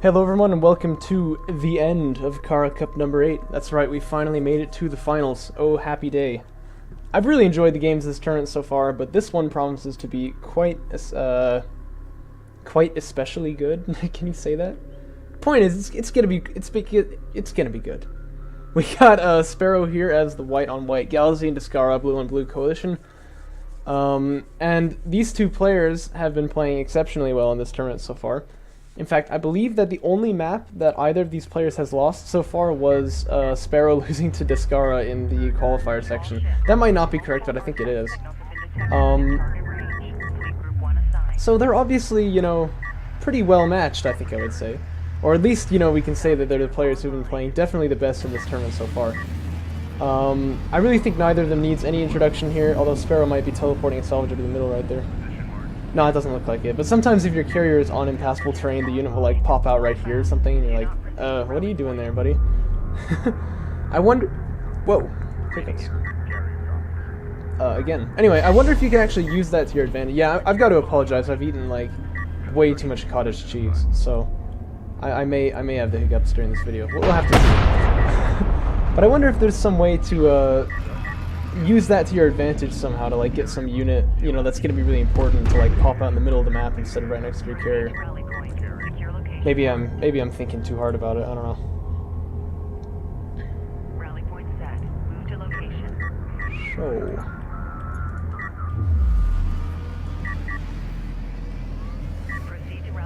Hello everyone and welcome to the end of Kharak Cup number 8. That's right, we finally made it to the finals. Oh, happy day. I've really enjoyed the games this tournament so far, but this one promises to be quite especially good. Can you say that? Point is, it's gonna be good. We got Sparrow here as the white on white, Galaxy and Descara blue on blue coalition. And these two players have been playing exceptionally well in this tournament so far. In fact, I believe that the only map that either of these players has lost so far was Sparrow losing to Descara in the qualifier section. That might not be correct, but I think it is. So they're obviously, you know, pretty well matched, I think I would say. Or at least, you know, we can say that they're the players who've been playing definitely the best in this tournament so far. I really think neither of them needs any introduction here, although Sparrow might be teleporting a salvager to the middle right there. No, it doesn't look like it, but sometimes if your carrier is on impassable terrain, the unit will like pop out right here or something, and you're like, what are you doing there, buddy? I wonder... Whoa, crickets. Again. Anyway, I wonder if you can actually use that to your advantage. Yeah, I've got to apologize, I've eaten like way too much cottage cheese, so I may have the hiccups during this video. We'll have to see. But I wonder if there's some way to use that to your advantage somehow to like get some unit, you know, that's going to be really important to like pop out in the middle of the map instead of right next to your carrier. Maybe I'm thinking too hard about it. I don't know. Rally point set. Move to location. So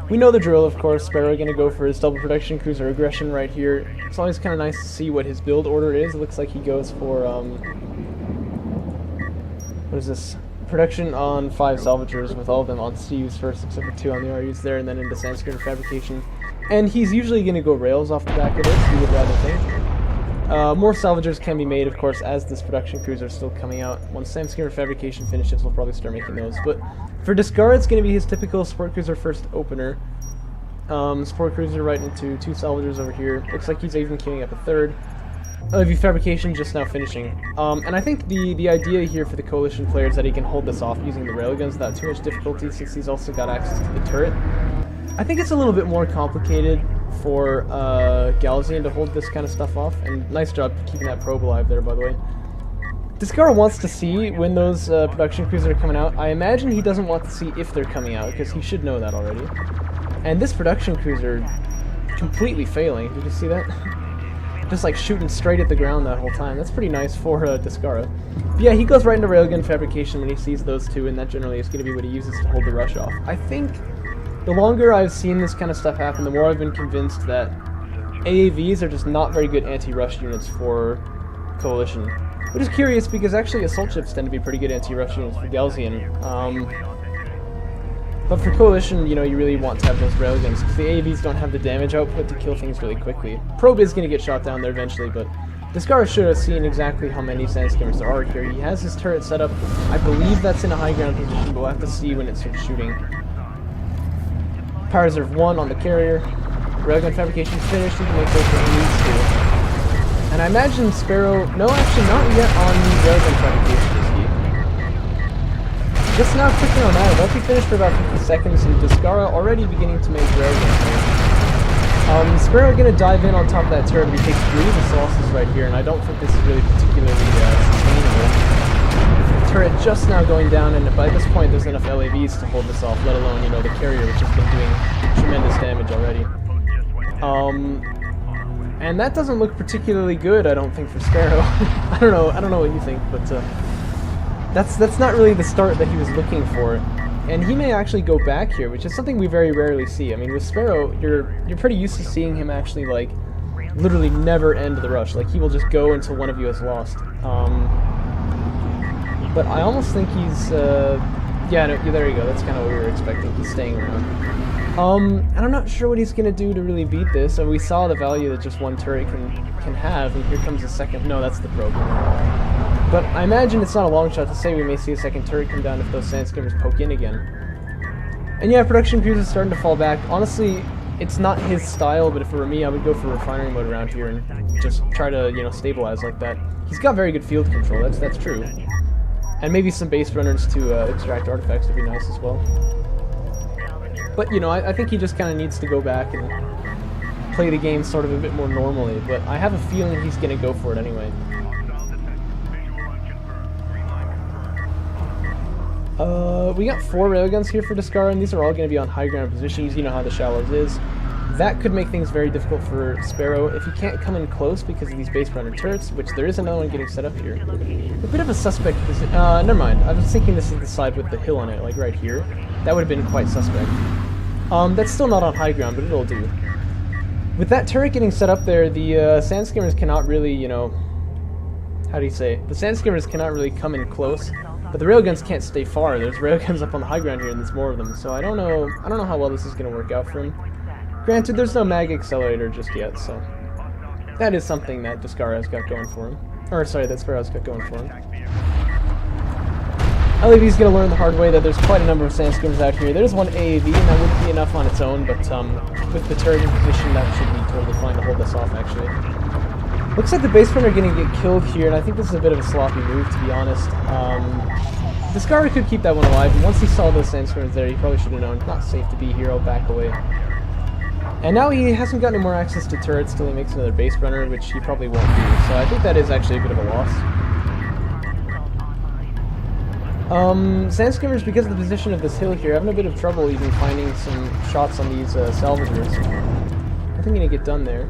we know the drill, of course. Sparrow going to go for his double production cruiser aggression right here. It's always kind of nice to see what his build order is. It looks like he goes for what is this? Production on 5 salvagers with all of them on Steve's first, except for 2 on the RUs there, and then into Sandscreen fabrication. And he's usually going to go rails off the back of this, you would rather think. More salvagers can be made, of course, as this production cruiser is still coming out. Once Sandscreen fabrication finishes, we'll probably start making those. But for Descara, it's going to be his typical sport cruiser first opener. Sport cruiser right into 2 salvagers over here. Looks like he's even queuing up a 3rd. LV fabrication just now finishing. And I think the idea here for the coalition player is that he can hold this off using the railguns without too much difficulty, since he's also got access to the turret. I think it's a little bit more complicated for Galzian to hold this kind of stuff off, and nice job keeping that probe alive there, by the way. Descara wants to see when those production cruisers are coming out. I imagine he doesn't want to see if they're coming out, because he should know that already. And this production cruiser completely failing. Did you see that? Just like shooting straight at the ground that whole time. That's pretty nice for Descara. But yeah, he goes right into railgun fabrication when he sees those 2, and that generally is going to be what he uses to hold the rush off. I think the longer I've seen this kind of stuff happen, the more I've been convinced that AAVs are just not very good anti-rush units for Coalition. Which is curious, because actually assault ships tend to be pretty good anti-rush units for Galzian. But for Coalition, you know, you really want to have those railguns, because the AAVs don't have the damage output to kill things really quickly. Probe is going to get shot down there eventually, but Descara should have seen exactly how many sandskimmers there are here. He has his turret set up. I believe that's in a high ground position, but we'll have to see when it starts shooting. Power Reserve 1 on the carrier. Railgun fabrication finished. He can make those when he needs to. And I imagine Sparrow... No, actually not yet on railgun fabrication. Just now clicking on that, it won't be finished for about 50 seconds, and Descara already beginning to make railguns. Sparrow gonna dive in on top of that turret, but he takes 3 of the losses right here, and I don't think this is really particularly sustainable. The turret just now going down, and by this point there's enough LAVs to hold this off, let alone, you know, the carrier, which has been doing tremendous damage already. And that doesn't look particularly good, I don't think, for Sparrow. I don't know what you think, but That's not really the start that he was looking for, and he may actually go back here, which is something we very rarely see. I mean, with Sparrow, you're pretty used to seeing him actually, like, literally never end the rush. Like, he will just go until one of you has lost. But I almost think he's, yeah, no, there you go, that's kind of what we were expecting. He's staying around. And I'm not sure what he's going to do to really beat this, and we saw the value that just one turret can have, and here comes a second. No, that's the probe. But I imagine it's not a long shot to say we may see a second turret come down if those sandskimmers poke in again. And yeah, production cruisers starting to fall back. Honestly, it's not his style, but if it were me, I would go for refinery mode around here and just try to, you know, stabilize like that. He's got very good field control, that's true. And maybe some base runners to extract artifacts would be nice as well. But, you know, I think he just kind of needs to go back and play the game sort of a bit more normally, but I have a feeling he's going to go for it anyway. We got 4 railguns here for Descara, and these are all going to be on high ground positions. You know how the Shallows is. That could make things very difficult for Sparrow if he can't come in close because of these base runner turrets, which there is another one getting set up here. A bit of a suspect position. Never mind. I was thinking this is the side with the hill on it, like right here. That would have been quite suspect. That's still not on high ground, but it'll do. With that turret getting set up there, the sand skimmers cannot really, you know, how do you say? The sand skimmers cannot really come in close. But the railguns can't stay far. There's railguns up on the high ground here, and there's more of them. So I don't know how well this is going to work out for him. Granted, there's no mag accelerator just yet, so that is something that Descara's got going for him. Or sorry, that Sparrow's got going for him. LAV's going to learn the hard way that there's quite a number of sand skimmers out here. There's one AAV, and that wouldn't be enough on its own, but with the turret in position, that should be totally fine to hold this off, actually. Looks like the base runner are going to get killed here, and I think this is a bit of a sloppy move, to be honest. Descara could keep that one alive, and once he saw those sand skimmers there, he probably should have known. Not safe to be here, I'll back away. And now he hasn't got any more access to turrets till he makes another base runner, which he probably won't do. So I think that is actually a bit of a loss. Sand skimmers, because of the position of this hill here, having a bit of trouble even finding some shots on these salvagers. Nothing going to get done there.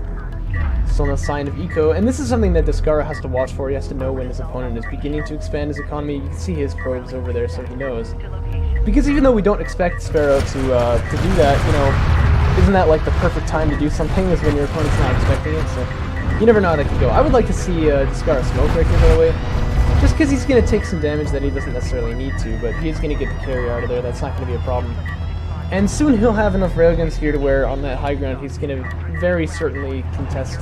Still no sign of eco, and this is something that Descara has to watch for. He has to know when his opponent is beginning to expand his economy. You can see his probes over there, so he knows. Because even though we don't expect Sparrow to do that, you know, isn't that like the perfect time to do something is when your opponent's not expecting it? So you never know how that could go. I would like to see Descara smoke right here, by the way, just because he's going to take some damage that he doesn't necessarily need to, but he is going to get the carry out of there. That's not going to be a problem. And soon he'll have enough railguns here to where on that high ground he's going to very certainly contest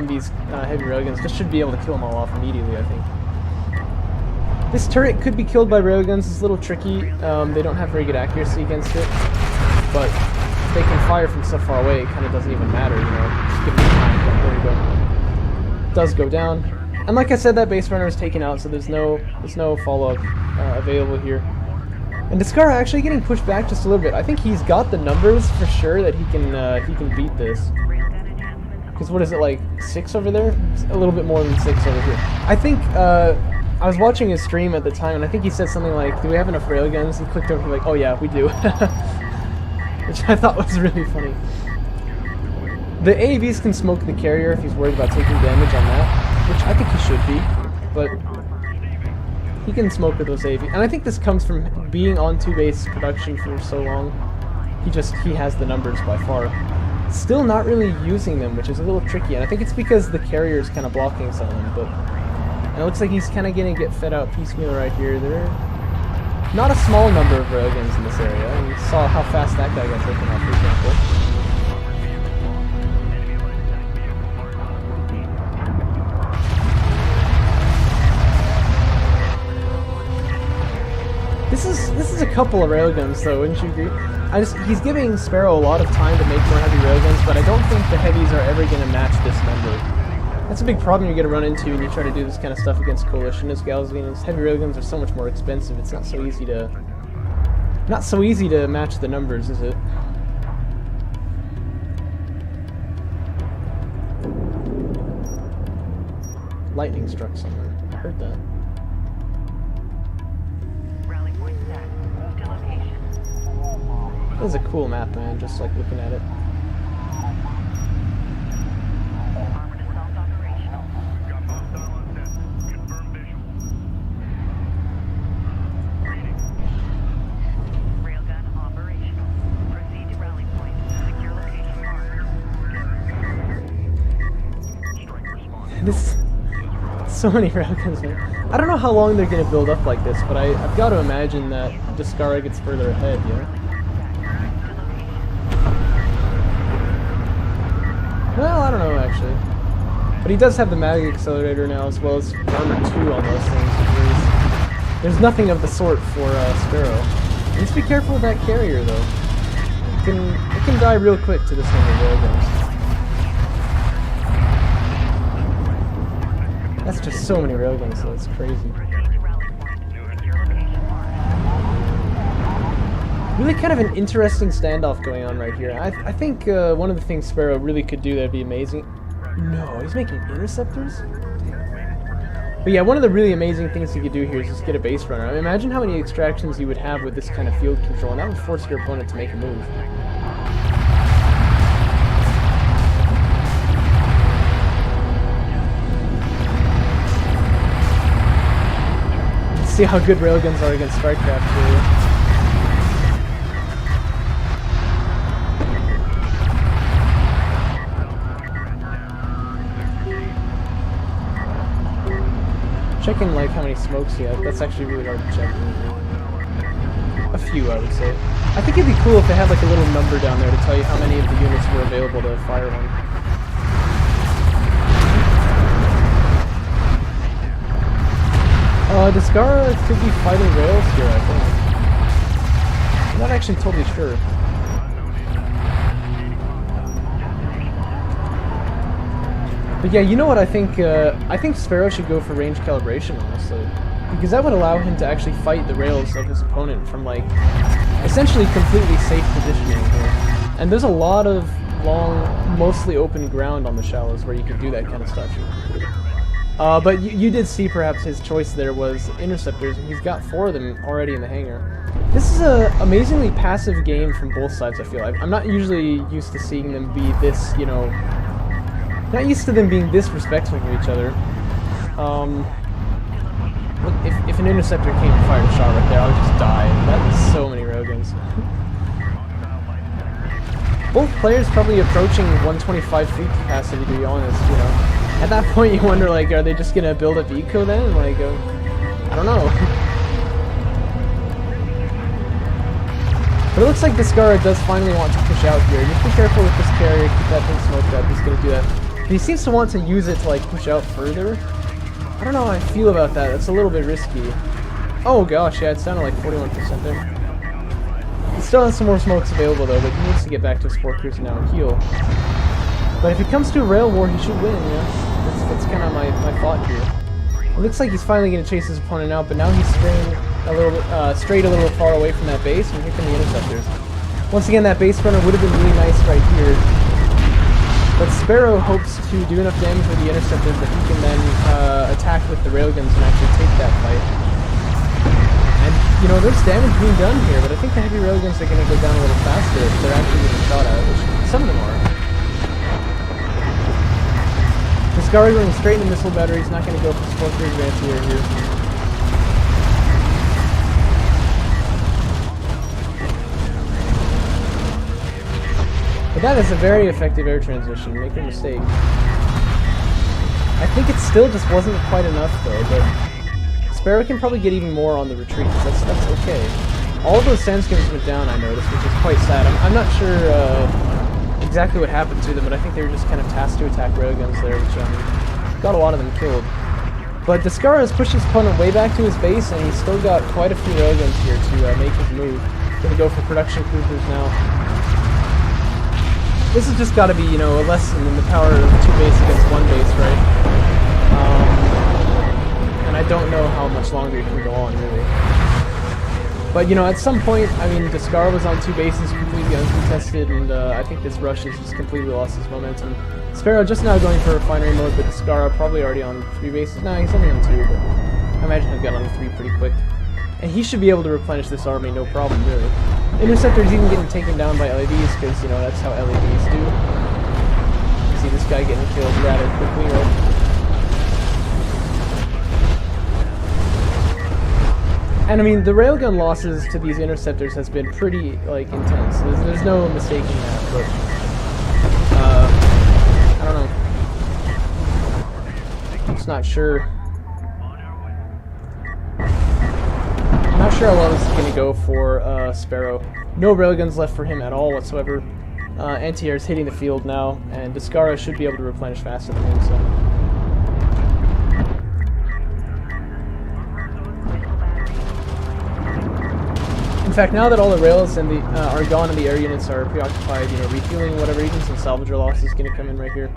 these heavy railguns. Just should be able to kill them all off immediately, I think. This turret could be killed by railguns. It's a little tricky. They don't have very good accuracy against it, but they can fire from so far away. It kind of doesn't even matter, you know. Just give them time. There we go. It does go down. And like I said, that base runner is taken out, so there's no follow-up available here. And Descara actually getting pushed back just a little bit. I think he's got the numbers for sure that he can beat this. Because what is it, like 6 over there? It's a little bit more than 6 over here. I think I was watching his stream at the time, and I think he said something like, "Do we have enough railguns?" He clicked over like, "Oh yeah, we do," which I thought was really funny. The AAVs can smoke the carrier if he's worried about taking damage on that, which I think he should be, but he can smoke with those AAV. And I think this comes from being on 2-base production for so long. He has the numbers by far. Still not really using them, which is a little tricky, and I think it's because the carrier is kind of blocking some of them, but and it looks like he's kind of going to get fed out piecemeal right here. There are not a small number of railguns in this area, and you saw how fast that guy got taken out, for example. This is a couple of railguns, though, wouldn't you agree? He's giving Sparrow a lot of time to make more heavy railguns, but I don't think the heavies are ever going to match this number. That's a big problem you're going to run into when you try to do this kind of stuff against Coalition as Galazines. Heavy railguns are so much more expensive. It's not so easy to match the numbers, is it? Lightning struck somewhere. I heard that. This is a cool map, man, just like looking at it. Railgun operational. Proceed to rally point. Secure location marked. This... So many railguns, man. I don't know how long they're going to build up like this, but I've got to imagine that Descara gets further ahead, you know? Well, I don't know, actually. But he does have the mag accelerator now, as well as armor 2 on those things. There's nothing of the sort for Sparrow. Just be careful with that carrier, though. It can die real quick to this number of railguns. That's just so many railguns, so it's crazy. Really kind of an interesting standoff going on right here. I think one of the things Sparrow really could do that'd be amazing. No, he's making interceptors? But yeah, one of the really amazing things he could do here is just get a base runner. I mean, imagine how many extractions you would have with this kind of field control, and that would force your opponent to make a move. Let's see how good railguns are against Strikecraft here. Checking like how many smokes you have, that's actually really hard to check. A few, I would say. I think it'd be cool if they had like a little number down there to tell you how many of the units were available to fire one. Descara could be fighting rails here, I think. I'm not actually totally sure. But yeah, you know what I think? I think Sparrow should go for range calibration, honestly. Because that would allow him to actually fight the rails of his opponent from, like, essentially completely safe positioning here. And there's a lot of long, mostly open ground on the shallows where you can do that kind of stuff. But you did see perhaps his choice there was interceptors, and he's got 4 of them already in the hangar. This is an amazingly passive game from both sides, I feel like. I'm not usually used to seeing them be this, you know... Not used to them being this respectful of each other. If an interceptor came and fired a shot right there, I would just die. That is so many railguns. Both players probably approaching 125 fleet capacity, to be honest, you know. At that point you wonder, like, are they just gonna build up eco then? Like, I don't know. But it looks like Descara does finally want to push out here. Just be careful with this carrier, keep that thing smoked up, he's gonna do that. But he seems to want to use it to, like, push out further. I don't know how I feel about that, that's a little bit risky. Oh gosh, yeah, it sounded like 41% there. He still has some more smokes available though, but he needs to get back to his 4 cruiser now and heal. But if it comes to a rail war, he should win, yeah? That's kind of my thought here. It looks like he's finally going to chase his opponent out, but now he's strayed a little far away from that base, and here come the interceptors. Once again, that base runner would have been really nice right here. But Sparrow hopes to do enough damage with the interceptors that he can then attack with the railguns and actually take that fight. And, you know, there's damage being done here, but I think the heavy railguns are going to go down a little faster if they're actually getting shot at, which some of them are. Descara going straight into missile battery, he's not going to go for support for advance here. But that is a very effective air transition, make no mistake. I think it still just wasn't quite enough though, but Sparrow can probably get even more on the retreat, that's okay. All of those sandskins went down, I noticed, which is quite sad. I'm not sure exactly what happened to them, but I think they were just kind of tasked to attack railguns there, which got a lot of them killed. But Descara has pushed his opponent way back to his base, and he's still got quite a few railguns here to make his move. Gonna go for production cruisers now. This has just got to be, you know, a lesson in the power of 2 base against 1 base, right? And I don't know how much longer it can go on, really. But, you know, at some point, I mean, Descara was on 2 bases completely uncontested, and I think this rush has just completely lost his momentum. Sparrow just now going for refinery mode, but Descara probably already on 3 bases. Nah, he's only on 2, but I imagine he'll get on 3 pretty quick. And he should be able to replenish this army, no problem, really. Interceptor's even getting taken down by LEDs, because, you know, that's how LEDs do. You see this guy getting killed rather quickly, right? And I mean, the railgun losses to these interceptors has been pretty, like, intense. There's no mistaking that, but... I don't know. I'm just not sure. I'm not sure how well this is going to go for Sparrow. No railguns left for him at all whatsoever. Anti-air is hitting the field now, and Descara should be able to replenish faster than him, so... In fact, now that all the rails and are gone and the air units are preoccupied, you know, refueling whatever, even some salvager loss is going to come in right here.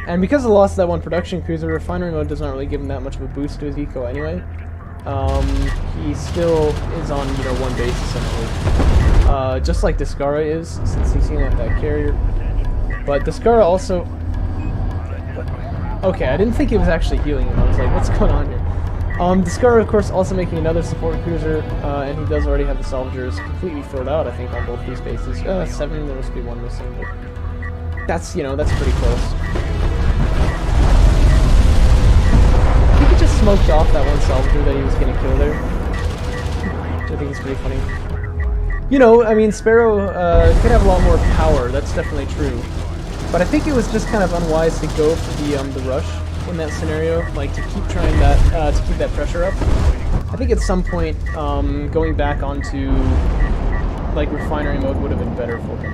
And because of the loss of that 1 production cruiser, refinery mode does not really give him that much of a boost to his eco anyway. He still is on, you know, 1 base essentially. just like Descara is, since he's healing up that carrier. But Descara also... Okay, I didn't think it was actually healing him. I was like, what's going on here? Descara, of course, also making another support cruiser, and he does already have the salvagers completely filled out, I think, on both these bases. 7, there must be 1 missing, but that's, you know, that's pretty close. He could just smoked off that one salvager that he was going to kill there, which I think is pretty funny. You know, I mean, Sparrow could have a lot more power, that's definitely true. But I think it was just kind of unwise to go for the rush in that scenario, like to keep trying that, to keep that pressure up. I think at some point, going back onto like refinery mode would have been better for him.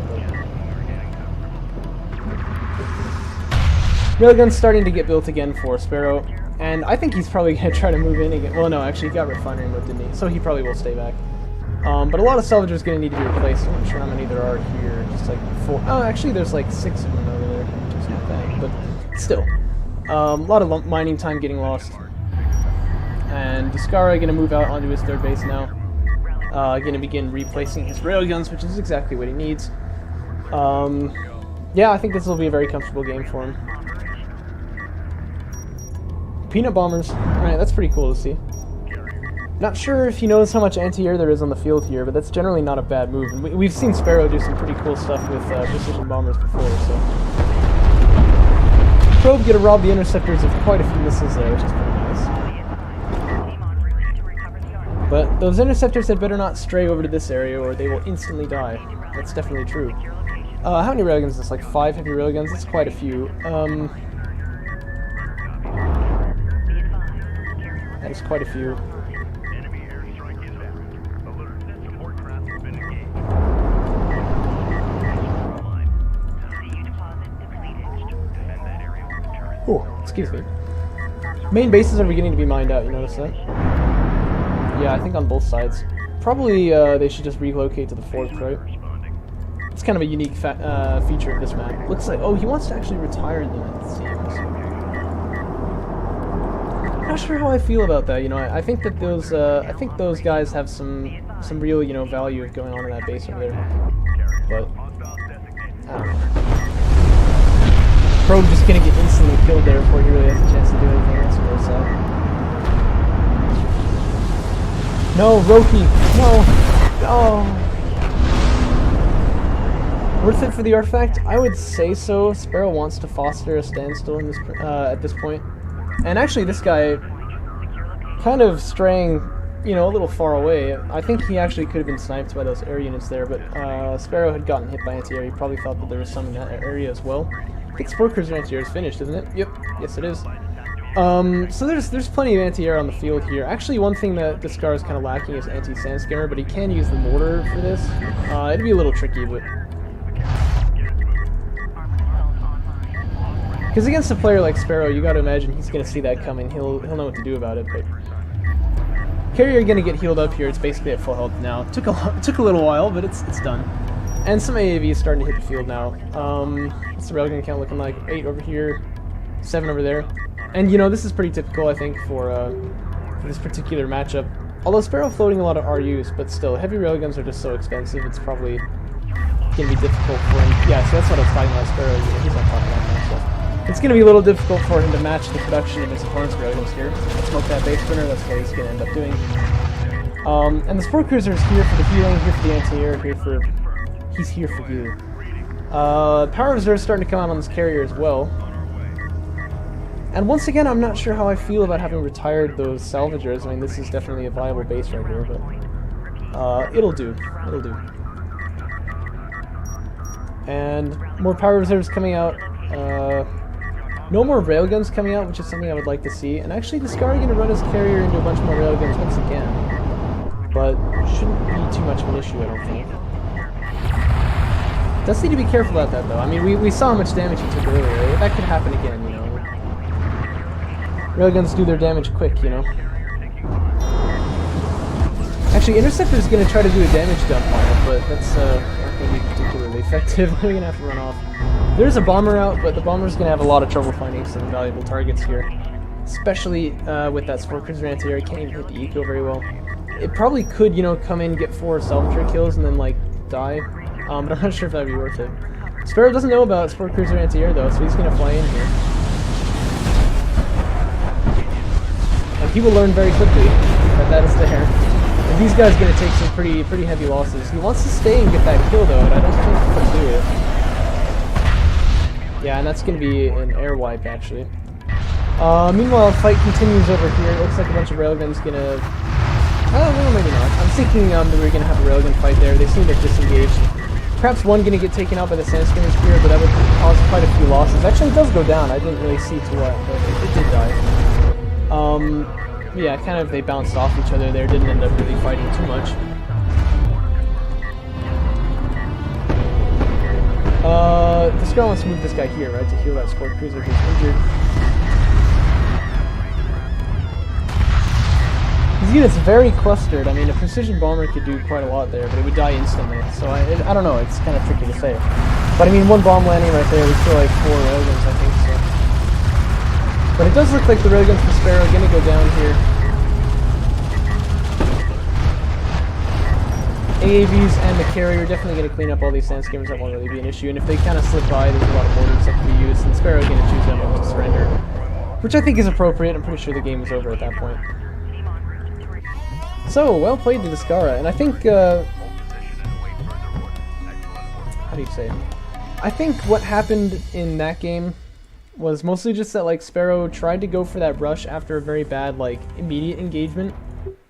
Railgun's starting to get built again for Sparrow, and I think he's probably going to try to move in again. Well, no, actually he got refinery mode, didn't he? So he probably will stay back. But a lot of salvagers are going to need to be replaced. I'm not sure how many there are here. Just like 4. Oh, actually there's like 6 of them over there, which is not bad, but still. A lot of mining time getting lost. And Descara going to move out onto his third base now. Going to begin replacing his railguns, which is exactly what he needs. Yeah, I think this will be a very comfortable game for him. Peanut bombers. Alright, that's pretty cool to see. Not sure if you notice how much anti-air there is on the field here, but that's generally not a bad move. And we've seen Sparrow do some pretty cool stuff with precision bombers before, so... Probe get to rob the interceptors of quite a few missiles there, which is pretty nice. But those interceptors had better not stray over to this area or they will instantly die. That's definitely true. How many railguns is this? Like 5 heavy railguns? That's quite a few. That is quite a few. Oh, excuse me. Main bases are beginning to be mined out, you notice that? Yeah, I think on both sides. Probably they should just relocate to the 4th, right? It's kind of a unique feature of this map. Looks like, oh, he wants to actually retire them, it seems. Not sure how I feel about that, you know, I think that those guys have some real, you know, value going on in that base over there. But, I don't know. Probe just gonna get instantly killed there before he really has a chance to do anything. That's real sad. No, Roki! No! Oh! Worth it for the artifact? I would say so. Sparrow wants to foster a standstill in this, at this point. And actually this guy kind of straying, you know, a little far away. I think he actually could have been sniped by those air units there, but Sparrow had gotten hit by anti-air. He probably thought that there was some in that area as well. I think Sport Cruiser anti-air is finished, isn't it? Yep. Yes, it is. So there's plenty of anti-air on the field here. Actually, one thing that Descara is kind of lacking is anti-sand scanner, but he can use the mortar for this. It'd be a little tricky, but... Because against a player like Sparrow, you gotta imagine he's gonna see that coming. He'll know what to do about it, but... Carrier gonna get healed up here. It's basically at full health now. Took a little while, but it's done. And some AAV is starting to hit the field now. What's the railgun count looking like? 8 over here, 7 over there. And you know, this is pretty typical, I think, for this particular matchup. Although Sparrow floating a lot of RUs, but still, heavy railguns are just so expensive, it's probably gonna be difficult for him. Yeah, so that's what I was talking about, Sparrow. You know, he's not talking about that stuff. It's gonna be a little difficult for him to match the production of his opponent's railguns here. Smoke that base sprinter, that's what he's gonna end up doing. And the Sport Cruiser is here for the healing, here for the anti-air, here for... He's here for you. Power Reserve is starting to come out on this carrier as well. And once again, I'm not sure how I feel about having retired those salvagers. I mean, this is definitely a viable base right here, but it'll do. It'll do. And more Power Reserves coming out. No more railguns coming out, which is something I would like to see. And actually, Descara going to run his carrier into a bunch more railguns once again. But shouldn't be too much of an issue, I don't think. Does need to be careful about that, though. I mean, we saw how much damage he took earlier. That could happen again, you know. Railguns do their damage quick, you know. Actually, Interceptor is going to try to do a damage dump on it, but that's not going to be particularly effective. We're going to have to run off. There's a bomber out, but the bomber's going to have a lot of trouble finding some valuable targets here. Especially with that Sport Cruiser anti-air. It can't even hit the eco very well. It probably could, you know, come in, get 4 salvager kills, and then, like, die, but I'm not sure if that'd be worth it. Sparrow doesn't know about Sport Cruiser anti-air though, so he's gonna fly in here. And he will learn very quickly that that is there. And these guys are gonna take some pretty heavy losses. He wants to stay and get that kill though, and I don't think he can do it. Yeah, and that's gonna be an air wipe actually. Meanwhile, the fight continues over here. It looks like a bunch of railguns gonna... Oh, no, maybe not. I'm thinking that we're gonna have a railgun fight there. They seem to have disengaged. Perhaps one gonna get taken out by the Sandstorm Spear, but that would cause quite a few losses. Actually, it does go down. I didn't really see to what, but it did die. Yeah, kind of they bounced off each other there. Didn't end up really fighting too much. Descara wants to move this guy here, right, to heal that Sport Cruiser who's injured. His unit's very clustered. I mean, a precision bomber could do quite a lot there, but it would die instantly. So I don't know, it's kind of tricky to say. But I mean, one bomb landing right there, we still like 4 railguns, I think, so. But it does look like the railguns for Sparrow are going to go down here. AAVs and the carrier are definitely going to clean up all these Sandscammers. That won't really be an issue. And if they kind of slip by, there's a lot of mortars that can be used, and Sparrow is going to choose them to surrender. Which I think is appropriate. I'm pretty sure the game is over at that point. So, well played to Descara, and I think, how do you say? I think what happened in that game was mostly just that, like, Sparrow tried to go for that rush after a very bad, like, immediate engagement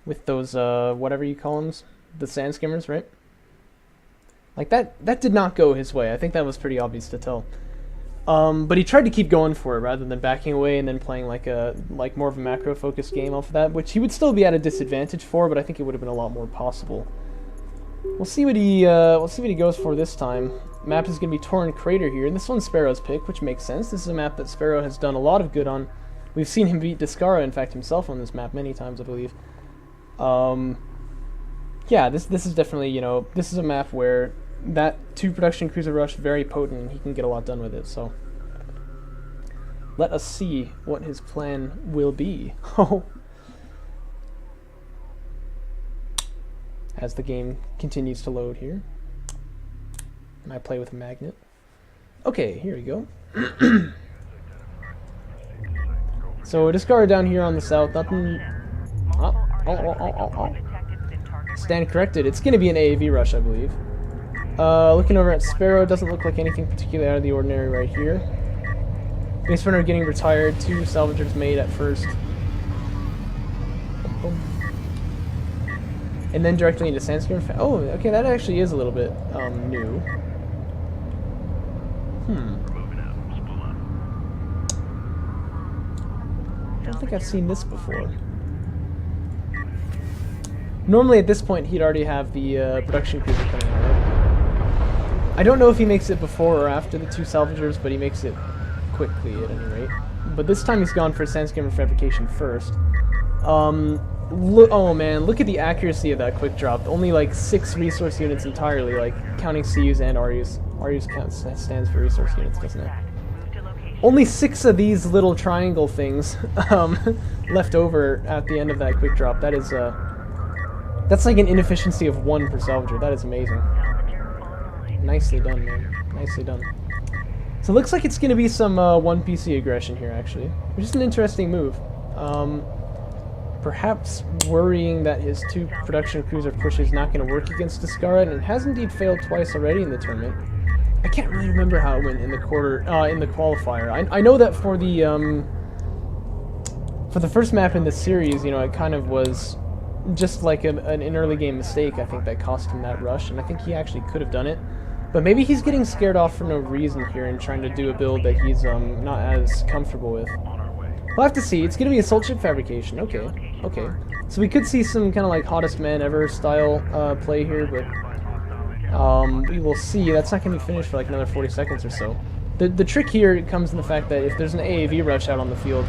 with those, whatever you call them, the Sandscammers, right? Like, that did not go his way. I think that was pretty obvious to tell. But he tried to keep going for it rather than backing away and then playing like more of a macro focused game off of that, which he would still be at a disadvantage for, but I think it would have been a lot more possible. We'll see what he goes for this time. Map is going to be Torn Crater here, and this one's Sparrow's pick, which makes sense. This is a map that Sparrow has done a lot of good on. We've seen him beat Descara, in fact, himself on this map many times, I believe. Yeah, this is definitely, you know, this is a map where that 2 production cruiser rush very potent, and he can get a lot done with it, so let us see what his plan will be. As the game continues to load here, and I play with a magnet. Okay, here we go. So Descara down here on the south, nothing. Stand corrected. It's going to be an AAV rush, I believe. Looking over at Sparrow, doesn't look like anything particularly out of the ordinary right here. Base runner getting retired, 2 salvagers made at first. And then directly into Sandstorm. Oh, okay, that actually is a little bit new. I don't think I've seen this before. Normally at this point he'd already have the production cruiser coming out, right? I don't know if he makes it before or after the 2 salvagers, but he makes it quickly at any rate. But this time he's gone for Sandscammer fabrication first. Oh man, look at the accuracy of that quick drop. Only like 6 resource units entirely, like counting CUs and RUs. RUs stands for resource units, doesn't it? Only 6 of these little triangle things left over at the end of that quick drop. That is that's like an inefficiency of 1 per salvager. That is amazing. Nicely done, man. Nicely done. So it looks like it's going to be some 1 PC aggression here, actually. Which is an interesting move. Perhaps worrying that his 2 production cruiser push is not going to work against Descara, and it has indeed failed twice already in the tournament. I can't really remember how it went in the qualifier. I know that for the first map in the series, you know, it kind of was just like an early game mistake, I think, that cost him that rush, and I think he actually could have done it. But maybe he's getting scared off for no reason here and trying to do a build that he's not as comfortable with. We'll have to see. It's going to be assault ship fabrication. Okay, okay. So we could see some kind of like hottest man ever style play here, but we will see. That's not going to be finished for like another 40 seconds or so. The trick here comes in the fact that if there's an AAV rush out on the field,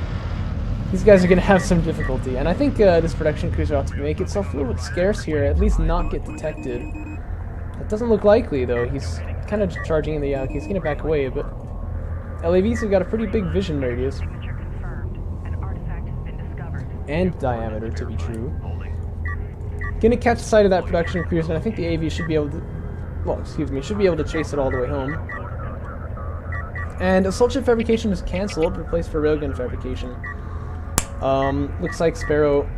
these guys are going to have some difficulty. And I think this production cruiser ought to make itself a little bit scarce here, at least not get detected. That doesn't look likely, though. He's kind of charging in the Yauk. He's going to back away, but LAVs have got a pretty big vision radius. And diameter, to be true. Gonna catch sight of that production cruiser, and I think the AV should be able to well, excuse me, should be able to chase it all the way home. And assault ship fabrication is cancelled, replaced for railgun fabrication. Looks like Sparrow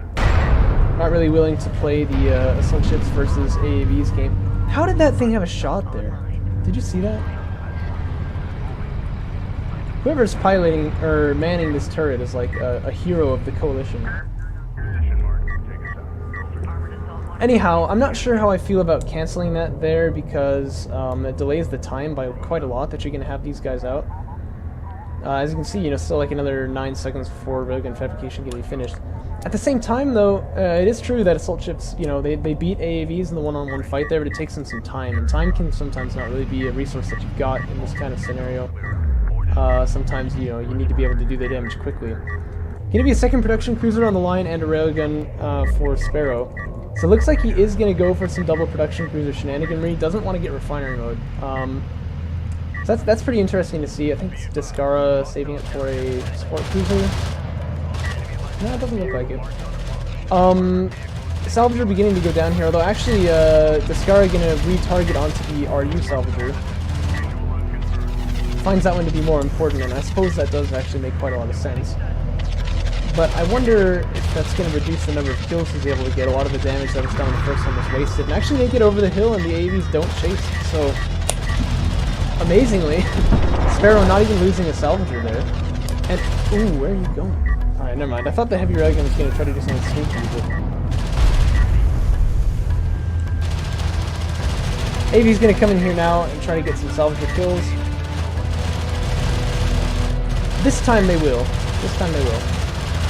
not really willing to play the assault ships versus AAVs game. How did that thing have a shot there? Did you see that? Whoever's piloting or manning this turret is like a hero of the coalition. Anyhow, I'm not sure how I feel about canceling that there because it delays the time by quite a lot that you're going to have these guys out. As you can see, still like another 9 seconds before railgun fabrication can be finished. At the same time, though, it is true that assault ships, they beat AAVs in the one-on-one fight there, but it takes them some time, and time can sometimes not really be a resource that you've got in this kind of scenario. Sometimes, you need to be able to do the damage quickly. Going to be a second production cruiser on the line and a railgun for Sparrow. So it looks like he is going to go for some double production cruiser shenaniganry. He doesn't want to get refinery mode. So that's pretty interesting to see. I think it's Descara saving it for a support cruiser. No, it doesn't look like it. Salvager beginning to go down here, although actually Descara going to retarget onto the RU Salvager. Finds that one to be more important, and I suppose that does actually make quite a lot of sense. But I wonder if that's going to reduce the number of kills he's able to get. A lot of the damage that was done in the first one was wasted. And actually they get over the hill and the AVs don't chase. So, amazingly, Sparrow not even losing a salvager there. And, ooh, where are you going? Alright, never mind. I thought the heavy railgun was going to try to do something sneaky, but... AV's going to come in here now and try to get some salvager kills. This time they will. This time they will.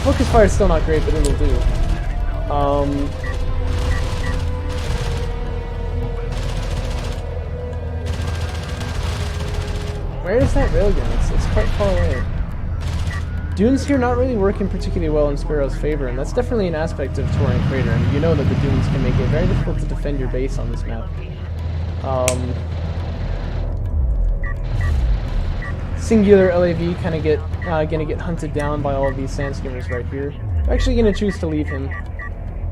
Focus fire is still not great, but it'll do. Where is that railgun? It's quite far away. Dunes here not really working particularly well in Sparrow's favor, and that's definitely an aspect of Torin Crater. I mean, you know that the dunes can make it very difficult to defend your base on this map. Singular LAV kind of gonna get hunted down by all of these sand skimmers right here. I'm actually gonna choose to leave him.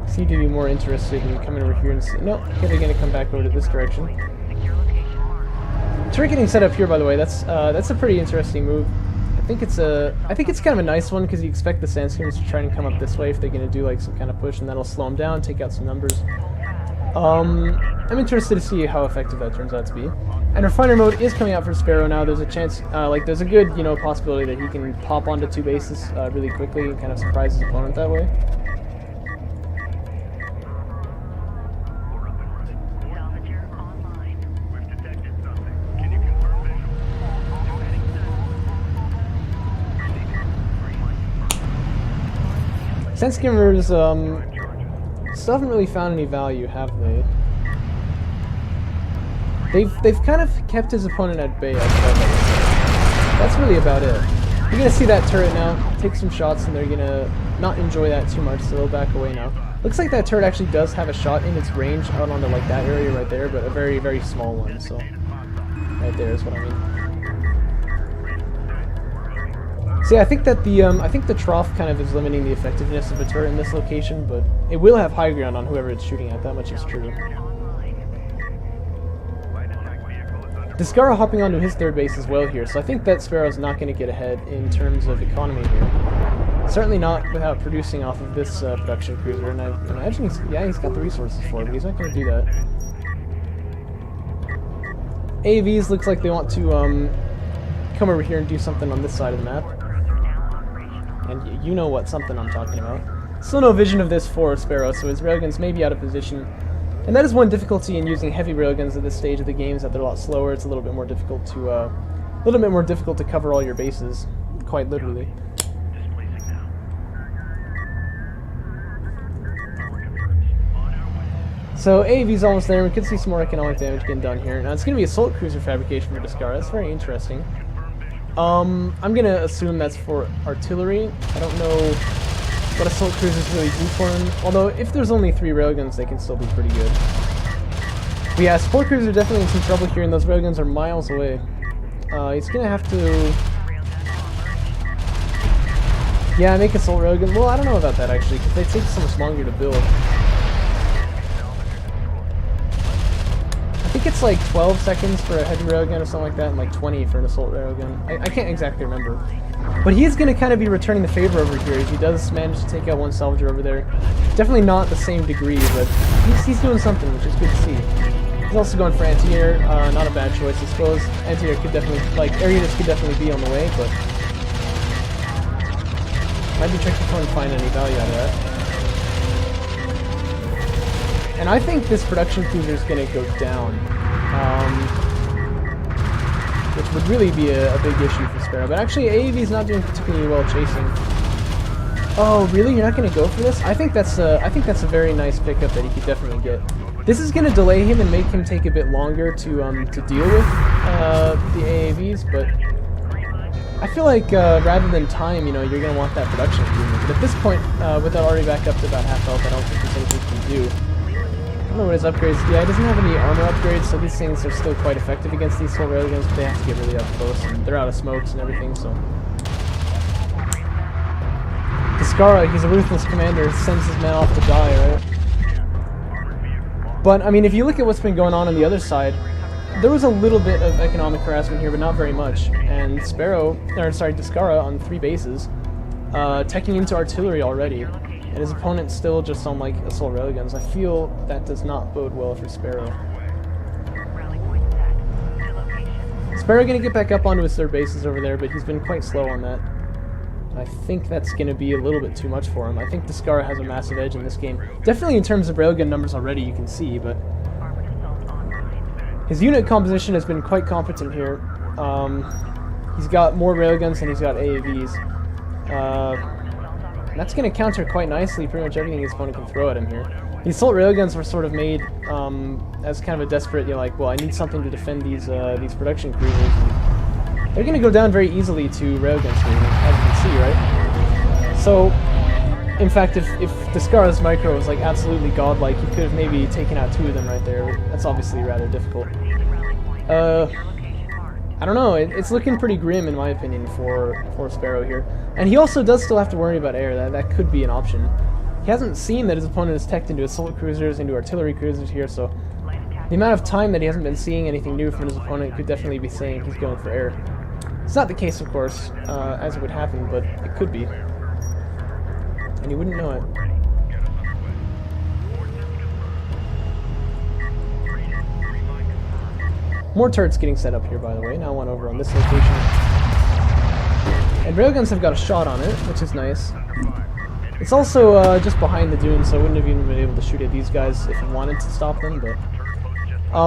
Seem to be more interested in coming over here and see. No, they're gonna come back over to this direction. Turret getting set up here, by the way. That's a pretty interesting move. I think it's kind of a nice one because you expect the sand skimmers to try and come up this way if they're gonna do like some kind of push, and that'll slow them down, take out some numbers. I'm interested to see how effective that turns out to be. And refiner mode is coming out for Sparrow now. There's a chance, there's a good, possibility that he can pop onto two bases really quickly and kind of surprise his opponent that way. Sand skimmers still haven't really found any value, have they? They've kind of kept his opponent at bay. That's really about it. You're gonna see that turret now, take some shots, and they're gonna not enjoy that too much, so they'll back away now. Looks like that turret actually does have a shot in its range out onto like that area right there, but a very, very small one, so right there is what I mean. See, I think that the trough kind of is limiting the effectiveness of a turret in this location, but it will have high ground on whoever it's shooting at, that much is true. Descara hopping onto his third base as well here, so I think that Sparrow's not going to get ahead in terms of economy here. Certainly not without producing off of this production cruiser, and I imagine he's got the resources for it, but he's not going to do that. AVs looks like they want to come over here and do something on this side of the map. And you know what something I'm talking about. Still no vision of this for Sparrow, so his railguns may be out of position. And that is one difficulty in using heavy railguns at this stage of the game, is that they're a lot slower. It's a little bit more difficult to cover all your bases, quite literally. So AAV's almost there. We could see some more economic damage getting done here. Now it's going to be assault cruiser fabrication for Descara. That's very interesting. I'm going to assume that's for artillery. I don't know what assault cruisers really do for him. Although, if there's only 3 railguns, they can still be pretty good. But yeah, support cruisers are definitely in some trouble here, and those railguns are miles away. He's going to have to... Yeah, make assault railgun. Well, I don't know about that, actually, because they take so much longer to build. I think think it's like 12 seconds for a heavy railgun or something like that, and like 20 for an assault railgun. I can't exactly remember. But he is going to kind of be returning the favor over here. He does manage to take out one salvager over there. Definitely not the same degree, but he's doing something, which is good to see. He's also going for anti-air. Not a bad choice, I suppose. Anti-air could definitely, like, air units could definitely be on the way, but might be tricky to find any value out of that. And I think this production cruiser is going to go down, which would really be a big issue for Sparrow. But actually, AAV is not doing particularly well chasing. Oh, really? You're not going to go for this? I think that's a very nice pickup that he could definitely get. This is going to delay him and make him take a bit longer to deal with the AAVs, but I feel like rather than time, you know, you're going to want that production improvement. But at this point, with that already back up to about half health, I don't think there's anything he can do. I don't know what his upgrades. Yeah, he doesn't have any armor upgrades, so these things are still quite effective against these full railguns, but they have to get really up close, and they're out of smokes and everything, so. Descara, he's a ruthless commander, sends his men off to die, right? But, I mean, if you look at what's been going on the other side, there was a little bit of economic harassment here, but not very much. And Descara on 3 bases, teching into artillery already. And his opponent's still just on, like, assault railguns. I feel that does not bode well for Sparrow. Sparrow gonna get back up onto his 3rd bases over there, but he's been quite slow on that. I think that's going to be a little bit too much for him. I think Descara has a massive edge in this game. Definitely in terms of railgun numbers already, you can see, but his unit composition has been quite competent here. He's got more railguns than he's got AAVs. That's going to counter quite nicely pretty much everything his opponent can throw at him here. The assault railguns were sort of made as kind of a desperate, you're like, well, I need something to defend these production cruisers. And they're going to go down very easily to railguns here, as you can see, right? So, in fact, if Descara's micro was like absolutely godlike, he could have maybe taken out 2 of them right there. That's obviously rather difficult. I don't know, it's looking pretty grim in my opinion for Sparrow here. And he also does still have to worry about air, that could be an option. He hasn't seen that his opponent is teched into assault cruisers, into artillery cruisers here, so the amount of time that he hasn't been seeing anything new from his opponent could definitely be saying he's going for air. It's not the case, of course, as it would happen, but it could be. And you wouldn't know it. More turrets getting set up here, by the way. Now one over on this location. And railguns have got a shot on it, which is nice. It's also just behind the dune, so I wouldn't have even been able to shoot at these guys if I wanted to stop them, but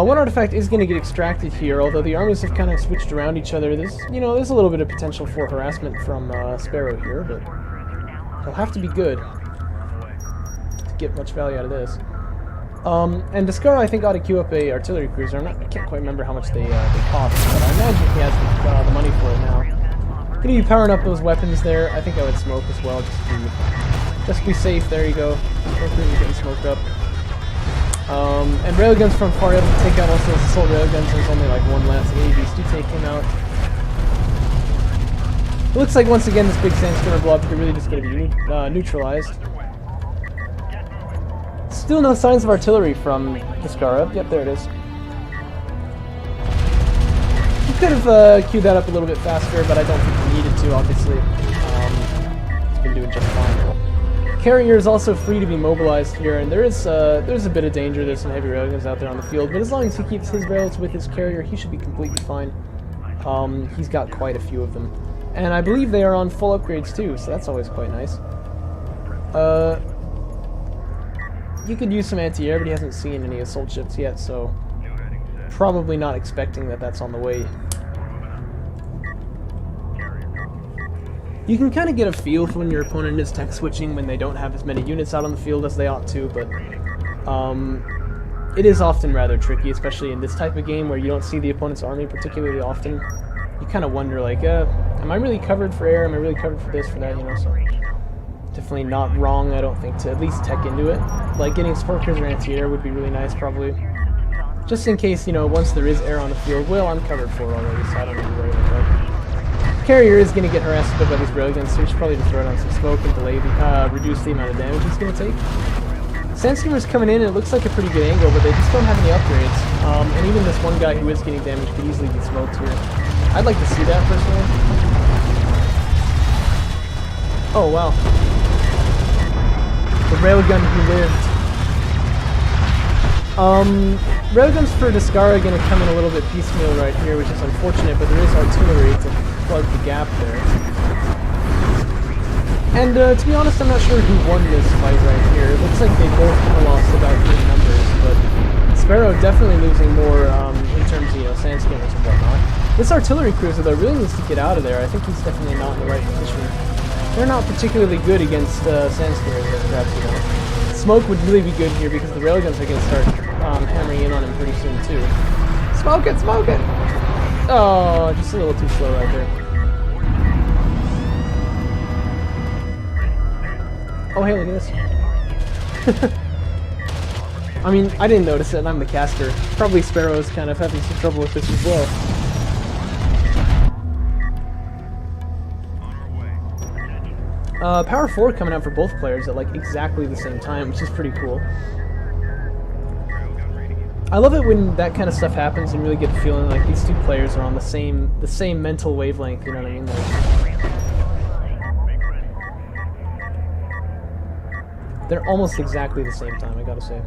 one artifact is going to get extracted here, although the armies have kind of switched around each other. There's a little bit of potential for harassment from Sparrow here, but he'll have to be good to get much value out of this. And Descara, I think, ought to queue up a artillery cruiser. I can't quite remember how much they cost, but I imagine he has the money for it now. Gonna be powering up those weapons there. I think I would smoke as well, just to be safe. There you go. Both cruisers getting smoked up. And railguns from far able to take out most of those assault railguns. There's only like one left. AVs do take him out. It looks like once again this big sandstormer blob is really just going to be neutralized. Still no signs of artillery from Descara. Yep, there it is. He could have queued that up a little bit faster, but I don't think he needed to, obviously. He's been doing just fine. Carrier is also free to be mobilized here, and there's a bit of danger. There's some heavy railguns out there on the field, but as long as he keeps his rails with his carrier, he should be completely fine. He's got quite a few of them. And I believe they are on full upgrades too, so that's always quite nice. You could use some anti-air, but he hasn't seen any assault ships yet, so probably not expecting that that's on the way. You can kind of get a feel for when your opponent is tech switching when they don't have as many units out on the field as they ought to, but it is often rather tricky, especially in this type of game where you don't see the opponent's army particularly often. You kind of wonder, like, am I really covered for air? Am I really covered for this, for that, you know? So definitely not wrong, I don't think, to at least tech into it. Like, getting support cruiser anti-air would be really nice, probably. Just in case, you know, once there is air on the field, well, I'm covered for it already, so I don't need to worry about that. Carrier is going to get harassed a bit by these railguns, so we should probably just throw it on some smoke and delay reduce the amount of damage he's going to take. Sandskimmer's coming in, and it looks like a pretty good angle, but they just don't have any upgrades. And even this one guy who is getting damage could easily be smoked here. I'd like to see that, personally. Oh, wow. The railgun who lived. Railguns for Descara are going to come in a little bit piecemeal right here, which is unfortunate, but there is artillery to plug the gap there. And to be honest, I'm not sure who won this fight right here. It looks like they both kind of lost about even numbers, but Sparrow definitely losing more in terms of, you know, Sandskimmers and whatnot. This artillery cruiser, though, really needs to get out of there. I think he's definitely not in the right position. They're not particularly good against Sandskimmers, as perhaps you know. Smoke would really be good here because the railguns are going to start hammering in on him pretty soon, too. Smoke it! Smoke it! Oh, just a little too slow right there. Oh, hey, look at this. I mean, I didn't notice it, and I'm the caster. Probably Sparrow's kind of having some trouble with this as well. Power 4 coming out for both players at like exactly the same time, which is pretty cool. I love it when that kind of stuff happens and really get the feeling like these two players are on the same mental wavelength, you know what I mean? Like, they're almost exactly the same time, I gotta say.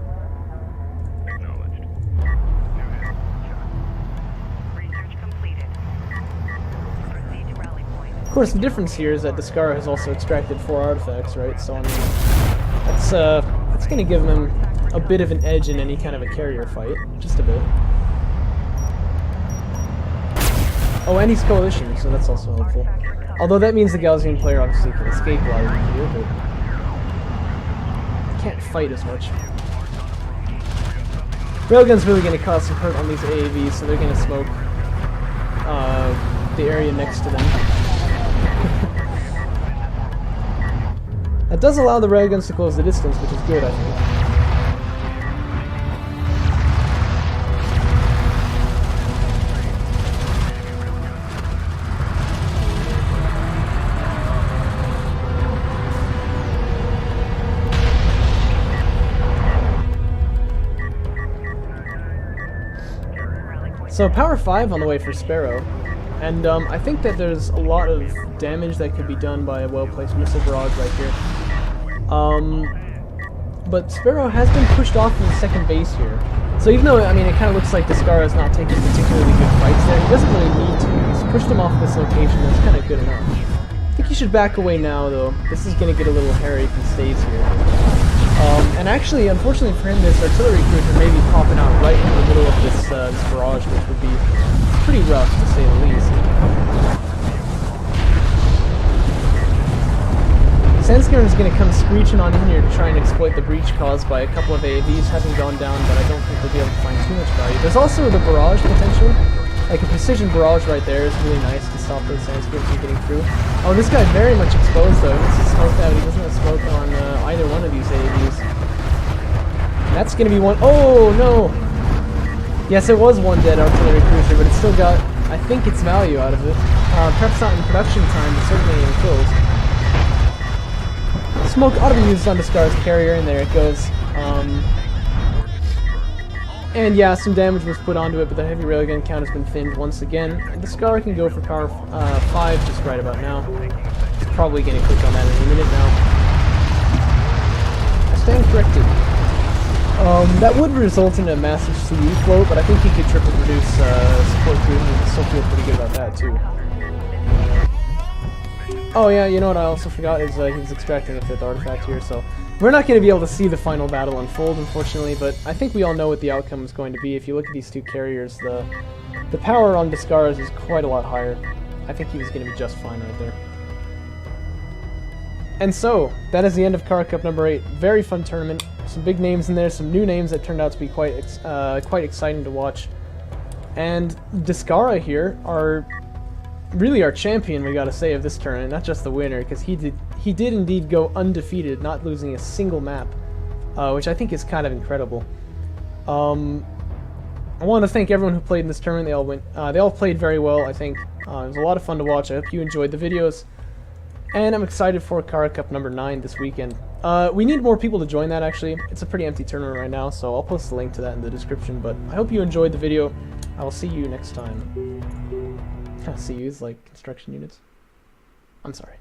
Of course, the difference here is that Descara has also extracted 4 artifacts, right? So, I mean, that's going to give him a bit of an edge in any kind of a carrier fight. Just a bit. Oh, and he's coalition, so that's also helpful. Although that means the Gaussian player obviously can escape a lot easier, but can't fight as much. Railgun's really going to cause some hurt on these AAVs, so they're going to smoke the area next to them. That does allow the railguns to close the distance, which is good, I think. So Power 5 on the way for Sparrow. And I think that there's a lot of damage that could be done by a well-placed missile barrage right here. But Sparrow has been pushed off from the second base here. So even though, I mean, it kind of looks like Descara is not taking particularly good fights there, he doesn't really need to. He's pushed him off this location, that's kind of good enough. I think he should back away now, though. This is going to get a little hairy if he stays here. And actually, unfortunately for him, this artillery cruiser may be popping out right in the middle of this barrage, which would be pretty rough, to say the least. Sandskimmer is going to come screeching on in here to try and exploit the breach caused by a couple of AAVs having gone down, but I don't think they'll be able to find too much value. There's also the barrage potential. Like a precision barrage right there is really nice to stop those Sandskimmers from getting through. Oh, this guy very much exposed though. He needs to smoke out. He doesn't have smoke on either one of these AAVs. That's going to be one. Oh, no! Yes, it was one dead artillery cruiser, but it still got, I think, its value out of it. Perhaps not in production time, but certainly in kills. Smoke ought to be used on Descara's carrier, and there it goes. And yeah, some damage was put onto it, but the heavy railgun count has been thinned once again. And Descara can go for power 5 just right about now. He's probably going to click on that in a minute now. I stand corrected. That would result in a massive CU float, but I think he could triple produce support cruisers and still feel pretty good about that too. Oh yeah, you know what I also forgot is he's extracting a 5th artifact here, so we're not going to be able to see the final battle unfold, unfortunately, but I think we all know what the outcome is going to be. If you look at these two carriers, the power on Descara's is quite a lot higher. I think he was going to be just fine right there. And so, that is the end of Kharak Cup number 8. Very fun tournament. Some big names in there, some new names that turned out to be quite exciting to watch. And Descara here are really our champion, we gotta say, of this tournament, not just the winner, because he did indeed go undefeated, not losing a single map, which I think is kind of incredible. I want to thank everyone who played in this tournament. They all played very well, I think. It was a lot of fun to watch. I hope you enjoyed the videos, and I'm excited for Kharak Cup number 9 this weekend. We need more people to join that, actually. It's a pretty empty tournament right now, so I'll post the link to that in the description. But I hope you enjoyed the video. I will see you next time. See you like construction units. I'm sorry.